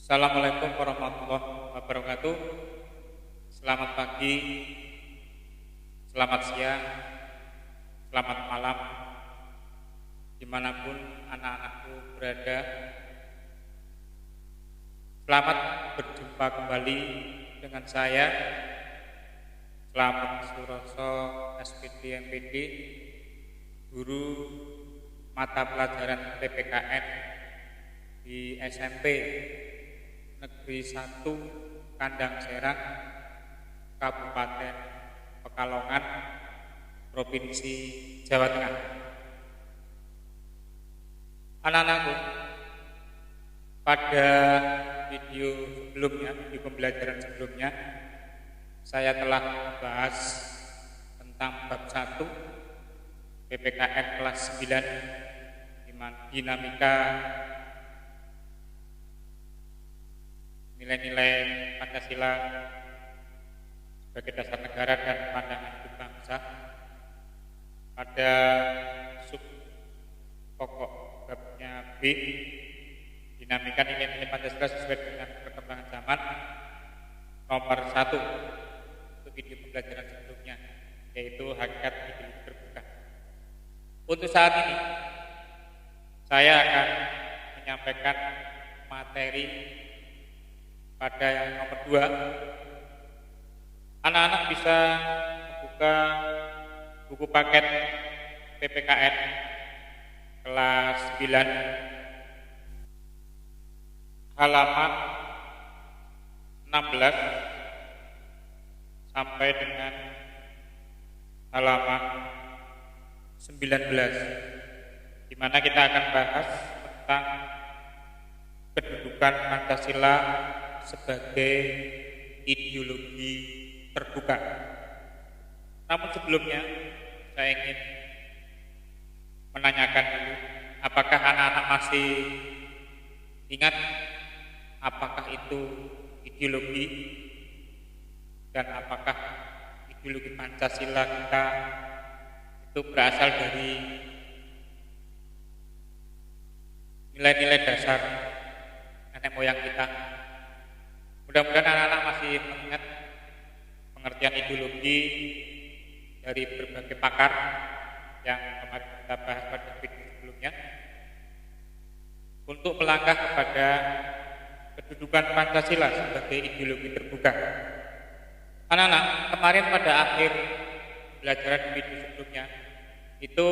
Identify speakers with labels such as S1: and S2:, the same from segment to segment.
S1: Assalamualaikum warahmatullahi wabarakatuh. Selamat pagi, selamat siang, selamat malam, dimanapun anak-anakku berada. Selamat berjumpa kembali dengan saya, Slamet Suroso, SPD MPD, guru mata pelajaran PPKN di SMP Negeri 1 Kandang Serang, Kabupaten Pekalongan, Provinsi Jawa Tengah. Anak-anakku, pada video pembelajaran sebelumnya, saya telah membahas tentang bab 1 PPKN kelas 9, dinamika nilai-nilai Pancasila sebagai dasar negara dan pandangan hidup bangsa. Pada sub pokok babnya B, dinamika nilai-nilai Pancasila sesuai dengan perkembangan zaman, nomor 1 untuk video pembelajaran sebelumnya, yaitu hakikat ideologi terbuka. Untuk saat ini saya akan menyampaikan materi pada yang nomor 2. Anak-anak bisa membuka buku paket PPKN kelas 9 halaman 16 sampai dengan halaman 19, di mana kita akan bahas tentang kedudukan Pancasila sebagai ideologi terbuka. Namun sebelumnya saya ingin menanyakan dulu, apakah anak-anak masih ingat apakah itu ideologi dan apakah ideologi Pancasila kita itu berasal dari nilai-nilai dasar nenek moyang kita. Mudah-mudahan anak-anak masih mengingat pengertian ideologi dari berbagai pakar yang kemarin kita bahas pada video sebelumnya, untuk melangkah kepada kedudukan Pancasila sebagai ideologi terbuka. Anak-anak, kemarin pada akhir pembelajaran video sebelumnya itu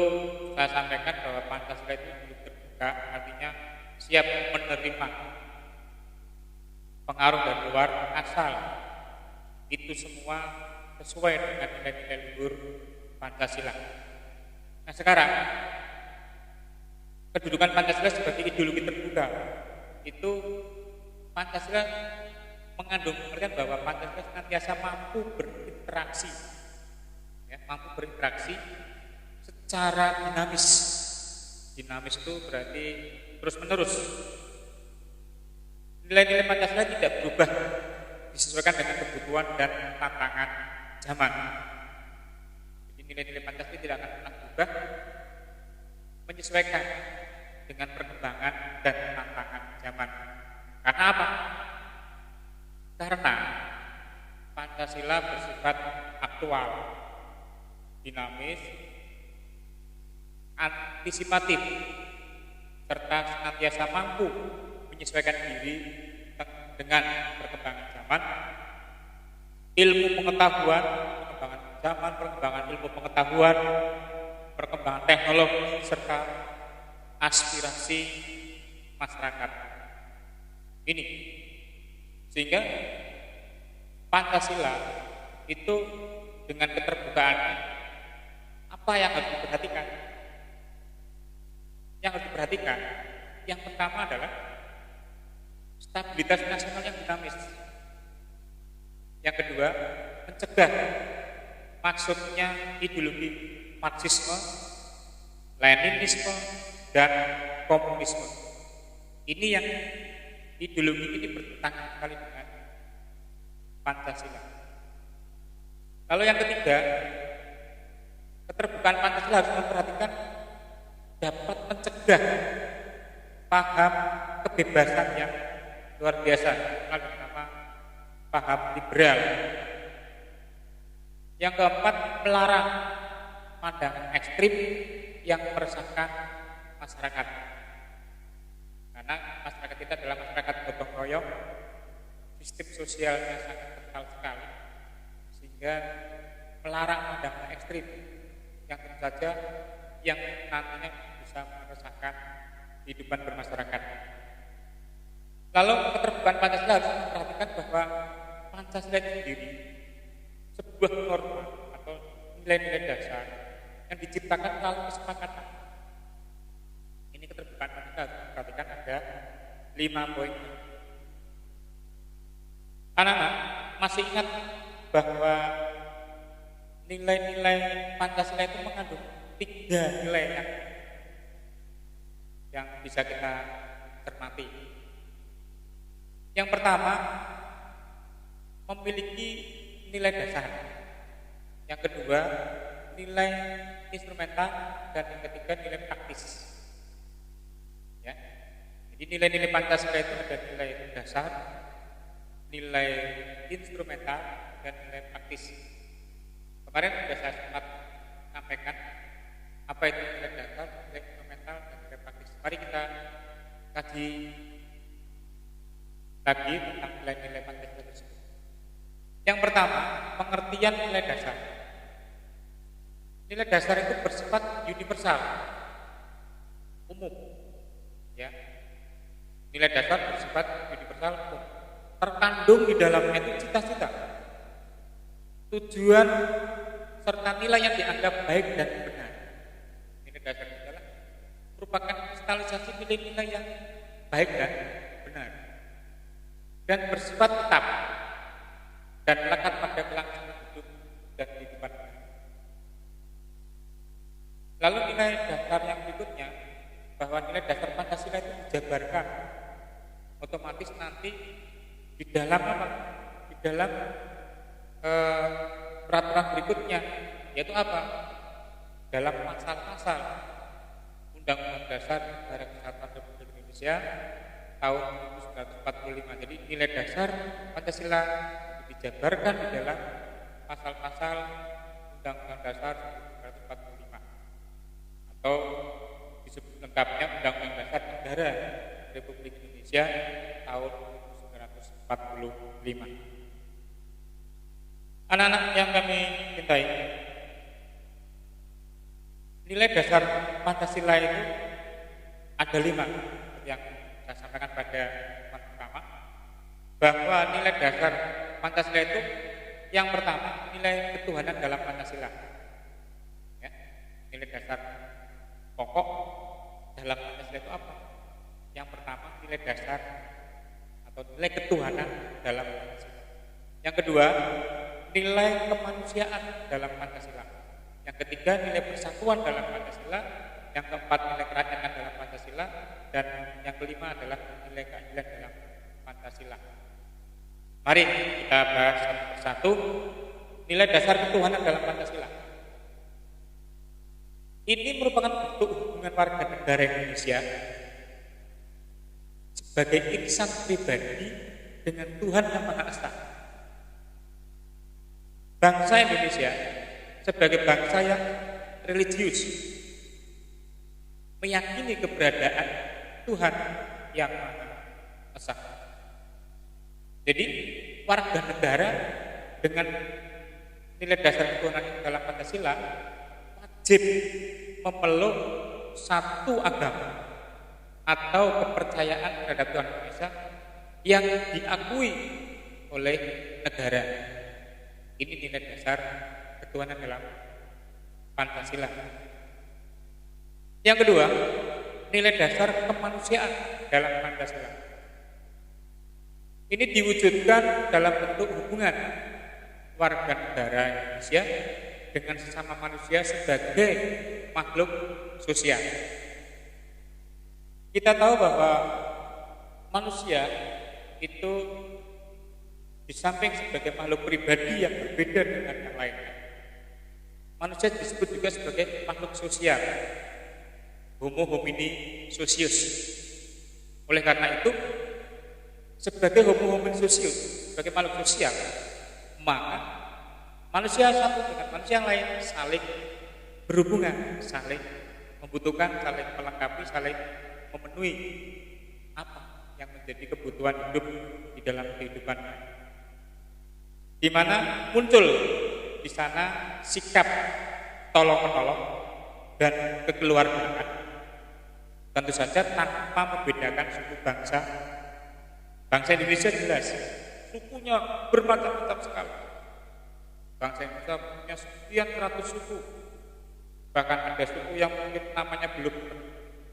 S1: saya sampaikan bahwa Pancasila itu ideologi terbuka, artinya siap menerima pengaruh dari luar asal itu semua sesuai dengan nilai-nilai luhur Pancasila. Nah sekarang kedudukan Pancasila sebagai ideologi terbuka itu, Pancasila mengandung pengertian bahwa Pancasila senantiasa mampu berinteraksi, mampu berinteraksi secara dinamis. Dinamis itu berarti terus menerus. Nilai-nilai Pancasila tidak berubah, disesuaikan dengan kebutuhan dan tantangan zaman. Jadi nilai-nilai Pancasila tidak akan pernah berubah, menyesuaikan dengan perkembangan dan tantangan zaman. Karena apa? Karena Pancasila bersifat aktual, dinamis, antisipatif, serta senantiasa mampu menyesuaikan diri dengan perkembangan zaman, ilmu pengetahuan, perkembangan zaman, perkembangan ilmu pengetahuan, perkembangan teknologi, serta aspirasi masyarakat. Ini sehingga Pancasila itu dengan keterbukaannya, apa yang harus diperhatikan? Yang harus diperhatikan, yang pertama adalah stabilitas nasional yang dinamis. Yang kedua, mencegah maksudnya ideologi Marxisme, Leninisme, dan komunisme. Ini yang ideologi ini bertentangan sekali dengan Pancasila. Lalu yang ketiga, keterbukaan Pancasila harus memperhatikan dapat mencegah paham kebebasan yang luar biasa, dikenal dengan nama paham liberal. Yang keempat, melarang pandangan ekstrim yang meresahkan masyarakat. Karena masyarakat kita adalah masyarakat gotong royong, sistem sosialnya sangat kental sekali, sehingga melarang pandangan ekstrim yang tentu saja yang nantinya bisa meresahkan kehidupan bermasyarakat. Lalu keterbukaan Pancasila harus memperhatikan bahwa Pancasila itu sendiri sebuah norma atau nilai-nilai dasar yang diciptakan melalui kesepakatan. Ini keterbukaan Pancasila harus memperhatikan ada 5 poin. Anak-anak masih ingat bahwa nilai-nilai Pancasila itu mengandung 3 nilai yang bisa kita cermati. Yang pertama, memiliki nilai dasar. Yang kedua, nilai instrumental, dan yang ketiga nilai praktis. Ya. Jadi nilai-nilai Pancasila itu ada nilai dasar, nilai instrumental, dan nilai praktis. Kemarin sudah saya sempat sampaikan apa itu nilai dasar, nilai instrumental, dan nilai praktis. Mari kita kaji lagi tentang nilai-nilai Pancasila tersebut. Yang pertama, pengertian nilai dasar. Nilai dasar itu bersifat universal, umum. Ya. Nilai dasar bersifat universal, umum. Terkandung di dalamnya itu cita-cita, tujuan, serta nilai yang dianggap baik dan benar. Nilai dasar adalah merupakan kristalisasi nilai-nilai yang baik dan benar, dan bersifat tetap dan melekat pada kelangsungan hidup dan kehidupan. Lalu nilai dasar yang berikutnya, bahwa nilai dasar Pancasila itu dijabarkan otomatis nanti di dalam apa? Di dalam peraturan berikutnya, yaitu apa? Dalam pasal-pasal Undang-Undang Dasar Negara Kesatuan Republik Indonesia tahun 1945. Jadi nilai dasar Pancasila dijabarkan di dalam pasal-pasal Undang-Undang Dasar 1945, atau disebut lengkapnya Undang-Undang Dasar Negara Republik Indonesia tahun 1945. Anak-anak yang kami cintai, nilai dasar Pancasila itu ada 5 yang saya sampaikan pada teman pertama, bahwa nilai dasar Pancasila itu yang pertama nilai ketuhanan dalam Pancasila. Ya, nilai dasar pokok dalam Pancasila itu apa? Yang pertama nilai dasar atau nilai ketuhanan dalam Pancasila. Yang kedua, nilai kemanusiaan dalam Pancasila. Yang ketiga, nilai persatuan dalam Pancasila. Yang keempat, nilai kerakyatan dalam Pancasila. Dan yang kelima adalah nilai keadilan dalam Pancasila. Mari kita bahas satu persatu nilai dasar ketuhanan dalam Pancasila. Ini merupakan bentuk hubungan warga negara Indonesia sebagai insan pribadi dengan Tuhan Yang Maha Esa. Bangsa Indonesia sebagai bangsa yang religius, meyakini keberadaan Tuhan Yang Maha Esa. Jadi warga negara dengan nilai dasar ketuhanan dalam Pancasila wajib memeluk satu agama atau kepercayaan terhadap Tuhan Indonesia yang diakui oleh negara. Ini nilai dasar ketuhanan dalam Pancasila. Yang kedua, nilai dasar kemanusiaan dalam Pancasila. Ini diwujudkan dalam bentuk hubungan warga negara Indonesia dengan sesama manusia sebagai makhluk sosial. Kita tahu bahwa manusia itu di samping sebagai makhluk pribadi yang berbeda dengan yang lainnya, manusia disebut juga sebagai makhluk sosial, homo homini socius. Oleh karena itu, sebagai homo homosius, sebagai makhluk sosial, maka manusia satu dengan manusia yang lain saling berhubungan, saling membutuhkan, saling melengkapi, saling memenuhi apa yang menjadi kebutuhan hidup di dalam kehidupan, di mana muncul di sana sikap tolong-menolong dan kekeluargaan, tentu saja tanpa membedakan suku bangsa. Bangsa Indonesia jelas sukunya bermacam-macam sekali. Bangsa Indonesia punya sekian ratus suku, bahkan ada suku yang mungkin namanya belum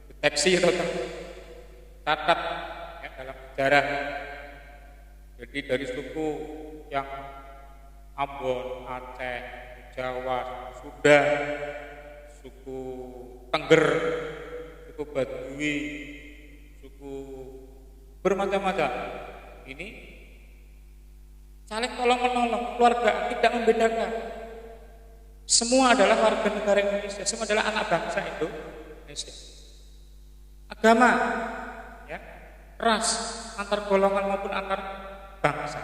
S1: deteksi atau tercatat ya, dalam sejarah. Jadi dari suku yang Ambon, Aceh, Jawa, Sunda, suku Tengger, suku Baduy, suku bermacam-macam. Ini saling tolong-menolong, keluarga tidak membedakan. Semua adalah warga negara Indonesia, semua adalah anak bangsa itu Indonesia. Agama, ya, ras, antar golongan maupun antar bangsa.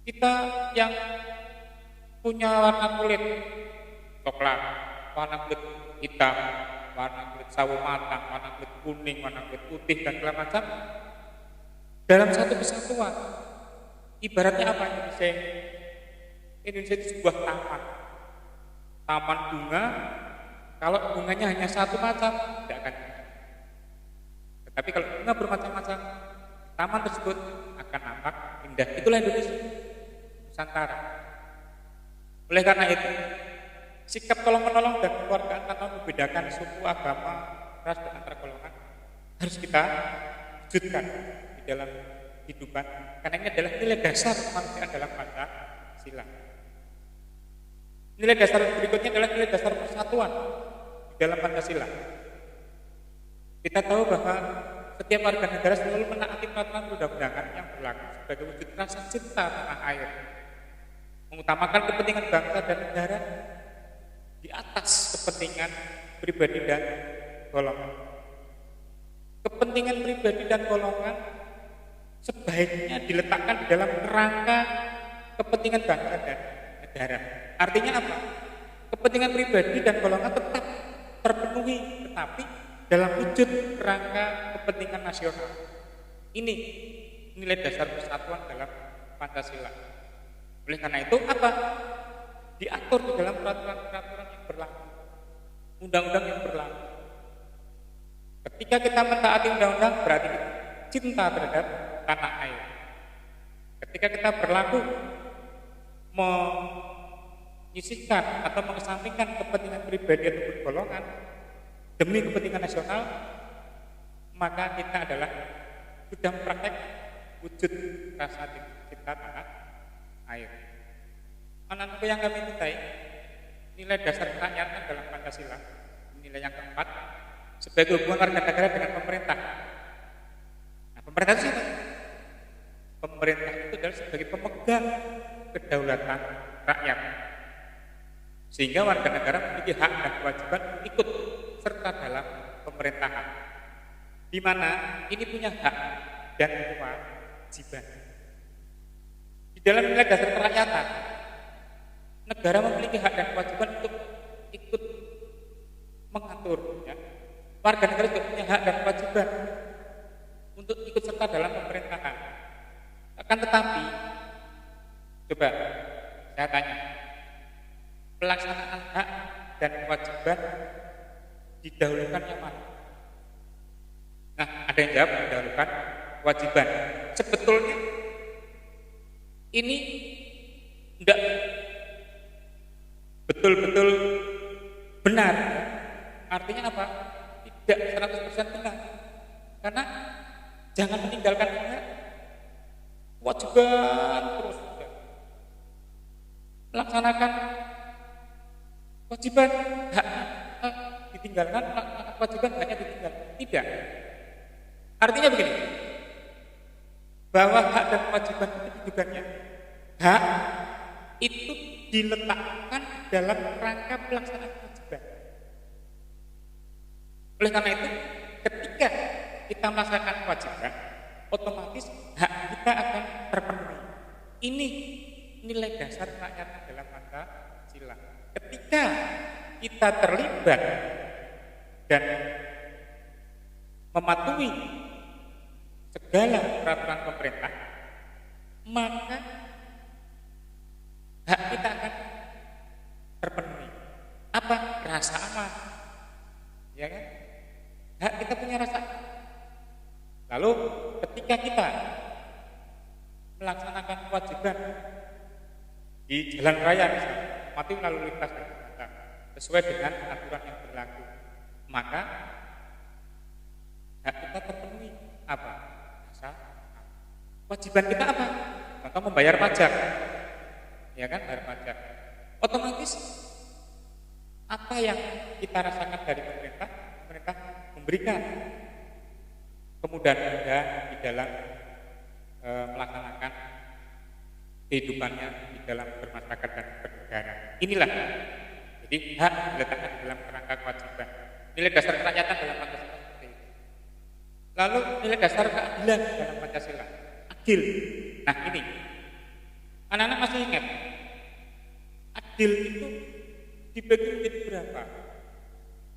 S1: Kita yang punya warna kulit coklat, warna kulit hitam, warna kulit sawo matang, warna kulit kuning, warna kulit putih dan segala macam dalam satu kesatuan. Ibaratnya apa Indonesia ini? Indonesia itu sebuah taman bunga. Kalau bunganya hanya satu macam, tidak akan. Tetapi kalau bunga bermacam-macam, taman tersebut akan nampak indah. Itulah Indonesia, Nusantara. Oleh karena itu, sikap tolong-menolong dan keluargaan tanpa membedakan suku, agama, ras dan antar golongan harus kita wujudkan di dalam kehidupan, karena ini adalah nilai dasar kemanusiaan dalam Pancasila. Nilai dasar berikutnya adalah nilai dasar persatuan di dalam Pancasila. Kita tahu bahwa setiap warga negara selalu menaati peraturan perundang-undangan yang berlaku sebagai wujud rasa cinta tanah air, mengutamakan kepentingan bangsa dan negara di atas kepentingan pribadi dan golongan. Kepentingan pribadi dan golongan sebaiknya diletakkan di dalam kerangka kepentingan bangsa dan negara. Artinya apa? Kepentingan pribadi dan golongan tetap terpenuhi, tetapi dalam wujud kerangka kepentingan nasional. Ini nilai dasar persatuan dalam Pancasila. Oleh karena itu apa? Diatur di dalam peraturan-peraturan yang berlaku, undang-undang yang berlaku. Ketika kita mentaati undang-undang berarti cinta terhadap tanah air. Ketika kita berlaku menyisihkan atau mengesampingkan kepentingan pribadi ataupun golongan demi kepentingan nasional, maka kita adalah sudah mempraktek wujud rasa cinta tanah air. Anak-anakku yang kami cintai, nilai dasar kerakyatan dalam Pancasila, nilai yang keempat, sebagai hubungan warga negara dengan pemerintah. Nah, pemerintah itu siapa? Pemerintah itu adalah sebagai pemegang kedaulatan rakyat, sehingga warga negara memiliki hak dan kewajiban ikut serta dalam pemerintahan, di mana ini punya hak dan kewajiban. Di dalam nilai dasar kerakyatan, negara memiliki hak dan kewajiban untuk ikut mengatur. Ya. Warga negara juga punya hak dan kewajiban untuk ikut serta dalam pemerintahan. Akan tetapi, coba saya tanya, pelaksanaan hak dan kewajiban didahulukan yang mana? Nah, ada yang jawab didahulukan kewajiban. Sebetulnya ini enggak betul-betul benar. Artinya apa? Tidak 100% benar. Karena jangan meninggalkan hak, kewajiban terus melaksanakan kewajiban, hak ditinggalkan, melaksanakan kewajiban haknya ditinggalkan. Tidak. Artinya begini, bahwa hak dan kewajiban itu tujuannya, hak itu diletakkan dalam rangka pelaksanaan kewajiban. Oleh karena itu, ketika kita melaksanakan kewajiban, otomatis Ini nilai dasar kerakyatan dalam Pancasila. Ketika kita terlibat dan mematuhi segala peraturan pemerintah, maka hak kita akan terpenuhi. Apa? Rasa aman, ya kan? Hak kita punya rasa. Lalu ketika kita melaksanakan kewajiban di jalan raya misalnya, mematuhi lalu lintas dan jembatan sesuai dengan aturan yang berlaku, maka hak kita terpenuhi. Apa? Rasa. Kewajiban kita apa? Contoh membayar pajak, ya kan? Bayar pajak. Otomatis apa yang kita rasakan dari pemerintah, pemerintah memberikan kemudahan-kemudahan di dalam melaksanakan kehidupannya di dalam bermasyarakat dan bernegara. Inilah jadi hak diletakkan dalam kerangka kewajiban. Nilai dasar kerakyatan dalam Pancasila seperti itu. Lalu nilai dasar keadilan dalam Pancasila, adil. Nah ini, anak-anak masih ingat, adil itu dibagi menjadi berapa?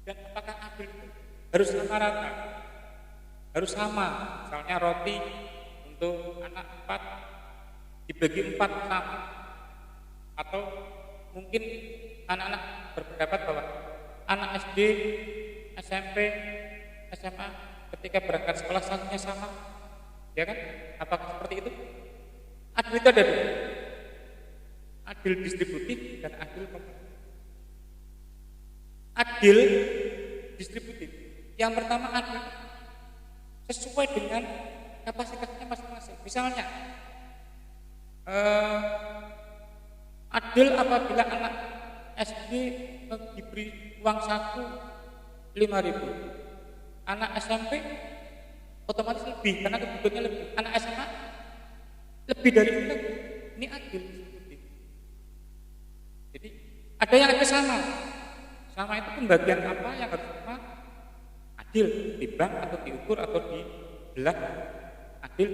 S1: Dan apakah adil itu harus sama rata? Harus sama, misalnya roti untuk anak 4 dibagi 4 sama, atau mungkin anak-anak berpendapat bahwa anak SD, SMP, SMA ketika berangkat sekolah sakunya sama, ya kan? Apakah seperti itu? Adil itu ada dua, adil distributif dan adil kompetitif. Adil distributif, yang pertama adil sesuai dengan kapasitasnya masing-masing. Misalnya adil apabila anak SD diberi uang saku 5.000, anak SMP otomatis lebih karena kebutuhannya lebih, anak SMA lebih dari itu. Ini adil distributif. Jadi ada yang itu sama itu pembagian apa yang harus sama, adil, ditimbang atau diukur atau dibelah, adil.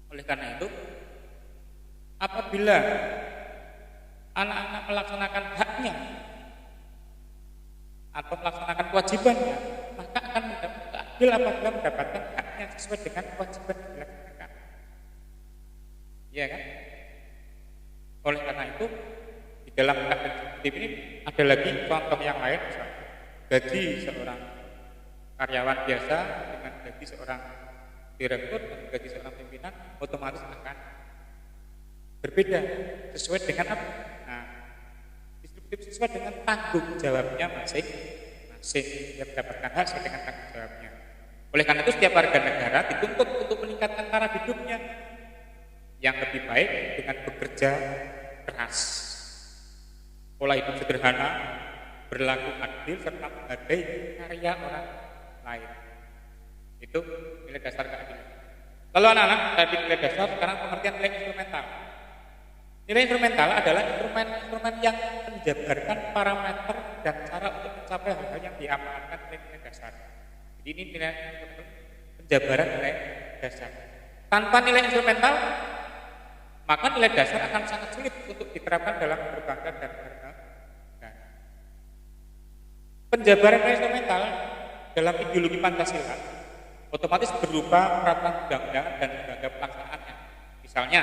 S1: Oleh karena itu, apabila anak-anak melaksanakan haknya atau melaksanakan kewajibannya, maka akan mendapatkan adil apabila mendapatkan haknya sesuai dengan kewajiban yang dilaksanakan. Iya kan? Oleh karena itu, di dalam keadaan seperti ini ada lagi contoh yang lain, misalnya gaji seorang karyawan biasa dengan gaji seorang direktur dan gaji seorang pimpinan otomatis akan berbeda sesuai dengan apa? Nah, distributif sesuai dengan tanggung jawabnya masing-masing. Dia mendapatkan hak sesuai dengan tanggung jawabnya. Oleh karena itu setiap warga negara dituntut untuk meningkatkan taraf hidupnya yang lebih baik dengan bekerja keras, pola hidup sederhana, berlaku adil serta menghargai karya orang lain. Itu nilai dasar keadilan. Lalu anak-anak, tadi nilai dasar, sekarang pengertian nilai instrumental. Nilai instrumental adalah instrumen yang menjabarkan parameter dan cara untuk mencapai hal-hal yang diamanatkan nilai dasar. Jadi ini nilai penjabaran nilai dasar. Tanpa nilai instrumental, maka nilai dasar akan sangat sulit untuk diterapkan dalam berbangsa dan bernegara. Penjabaran nilai instrumental dalam ideologi Pancasila otomatis berupa peraturan undang-undang dan lembaga pelaksanaannya. Misalnya,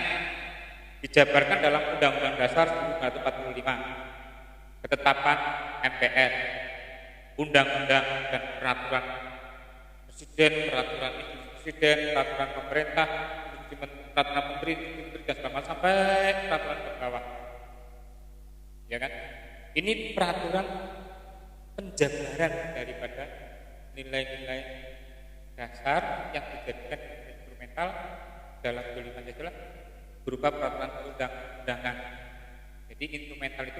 S1: dijabarkan dalam Undang-Undang Dasar 1945, ketetapan MPR, undang-undang dan peraturan presiden, peraturan presiden, peraturan pemerintah, peraturan menteri dan segala macam sampai peraturan ke bawah. Ya kan? Ini peraturan penjabaran daripada nilai-nilai dasar yang dijadikan instrumental dalam ideologi Pancasila berupa peraturan perundang-undangan. Jadi instrumental itu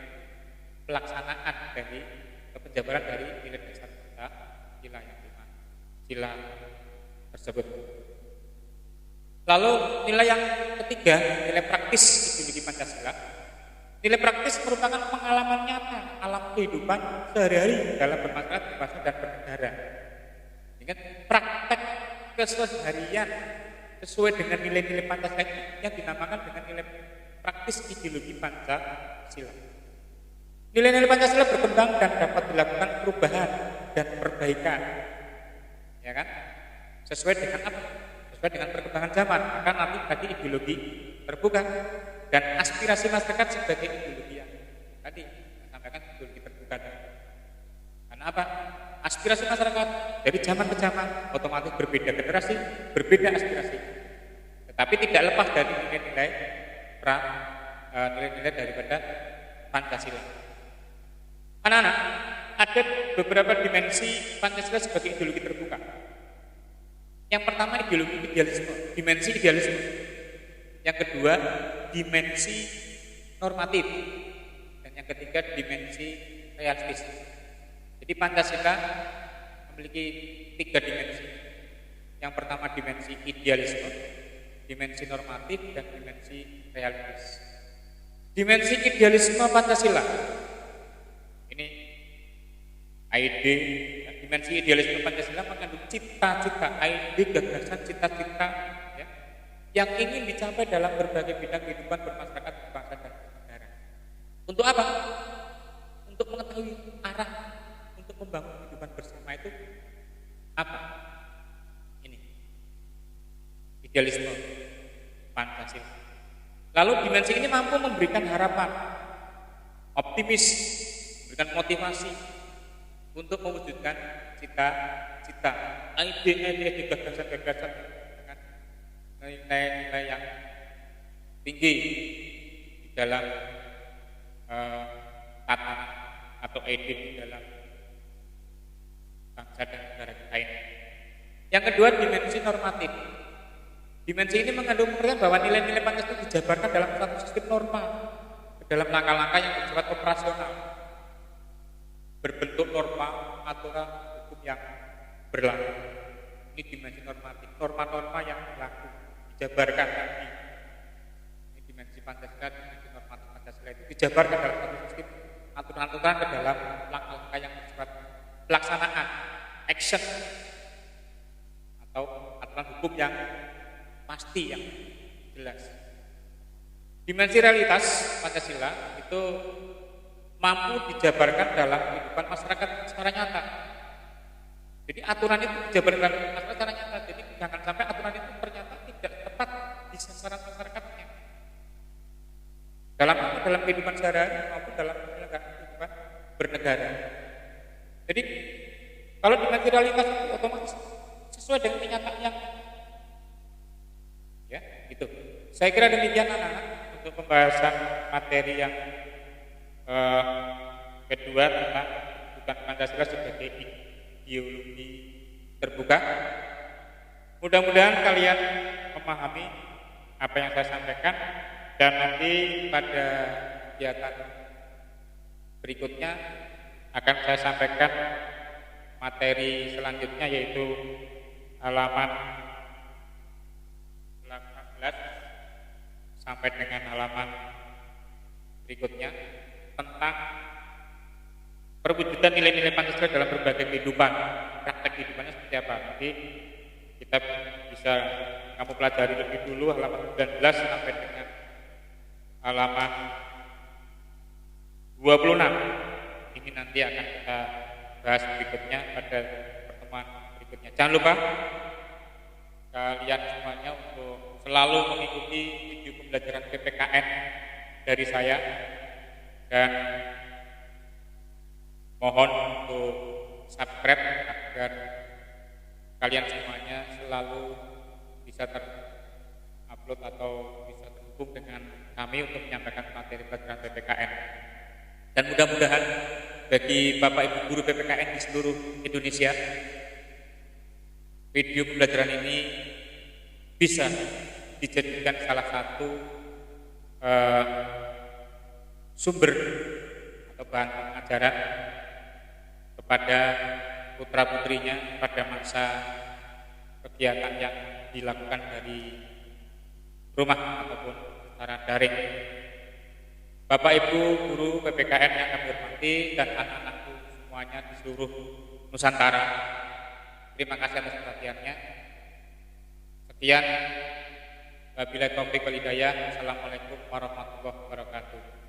S1: pelaksanaan dari penjabaran dari nilai dasar Pancasila yang 5 sila tersebut. Lalu nilai yang ketiga, nilai praktis ideologi Pancasila. Nilai praktis merupakan pengalaman nyata alam kehidupan sehari-hari dalam bermasyarakat, berbangsa dan bernegara. Ingat, praktek keseharian sesuai dengan nilai-nilai Pancasila yang dinamakan dengan nilai praktis ideologi Pancasila. Nilai-nilai Pancasila berkembang dan dapat dilakukan perubahan dan perbaikan, ya kan? Sesuai dengan apa? Sesuai dengan perkembangan zaman. Maka nanti tadi ideologi terbuka dan aspirasi masyarakat sebagai ideologi yang tadi sampaikan ideologi terbuka. Karena apa? Aspirasi masyarakat dari zaman ke zaman otomatis berbeda generasi, berbeda aspirasi. Tetapi tidak lepas dari nilai-nilai nilai-nilai daripada Pancasila. Anak-anak, ada beberapa dimensi Pancasila sebagai ideologi terbuka. Yang pertama ideologi idealisme, dimensi idealisme. Yang kedua dimensi normatif. Dan yang ketiga dimensi realistis. Jadi Pancasila memiliki 3 dimensi. Yang pertama dimensi idealisme, dimensi normatif, dan dimensi realistis. Dimensi idealisme Pancasila ini ide, dimensi idealisme Pancasila mengandung cita-cita, ide, gagasan, cita-cita ya, yang ingin dicapai dalam berbagai bidang kehidupan bermasyarakat, berbangsa dan bernegara. Untuk apa? Untuk mengetahui arah untuk membangun kehidupan bersama itu apa? Ini idealisme Pancasila. Lalu dimensi ini mampu memberikan harapan, optimis, memberikan motivasi untuk mewujudkan cita-cita, ide-ide, gagasan-gagasan dengan nilai-nilai yang tinggi di dalam tatanan atau ide di dalam bangsa dan negara kita ini. Yang kedua dimensi normatif. Dimensi ini mengandung pengertian bahwa nilai-nilai Pancasila dijabarkan dalam satu sistem norma, dalam langkah-langkah yang bersifat operasional, berbentuk norma, aturan, hukum yang berlaku. Ini dimensi normatif, norma-norma yang berlaku, dijabarkan lagi. Ini dimensi Pancasila, dimensi normatif Pancasila itu dijabarkan dalam satu sistem aturan-aturan ke dalam langkah-langkah yang bersifat pelaksanaan, action, atau aturan hukum yang pasti, yang jelas. Dimensi realitas Pancasila itu mampu dijabarkan dalam kehidupan masyarakat secara nyata. Jadi aturan itu dijabarkan dalam masyarakat secara nyata. Jadi jangan sampai aturan itu ternyata tidak tepat di sasaran masyarakatnya. Dalam kehidupan sehari-hari maupun dalam kehidupan bernegara. Jadi kalau dimensi realitas itu otomatis sesuai dengan kenyataan yang ya, gitu. Saya kira demikian anak-anak untuk pembahasan materi yang kedua tentang bukan Pancasila sebagai ideologi terbuka. Mudah-mudahan kalian memahami apa yang saya sampaikan dan nanti pada kegiatan berikutnya akan saya sampaikan materi selanjutnya yaitu halaman 18 sampai dengan halaman berikutnya tentang perwujudan nilai-nilai Pancasila dalam berbagai kehidupan, praktek kehidupannya seperti apa. Nanti kita bisa kamu pelajari lebih dulu halaman 19 sampai dengan halaman 26. Ini nanti akan kita bahas berikutnya pada pertemuan berikutnya. Jangan lupa kalian semuanya untuk selalu mengikuti video pembelajaran PPKN dari saya dan mohon untuk subscribe agar kalian semuanya selalu bisa terupload atau bisa terhubung dengan kami untuk menyampaikan materi pelajaran PPKN. Dan mudah-mudahan bagi Bapak Ibu guru PPKN di seluruh Indonesia, video pembelajaran ini bisa dijadikan salah satu sumber atau bahan pengajaran kepada putra-putrinya pada masa kegiatan yang dilakukan dari rumah ataupun secara daring. Bapak Ibu guru PPKN yang kami hormati dan anak-anakku semuanya di seluruh Nusantara, terima kasih atas perhatiannya. Sekian. Wabillahi taufiq wal hidayah. Assalamualaikum warahmatullahi wabarakatuh.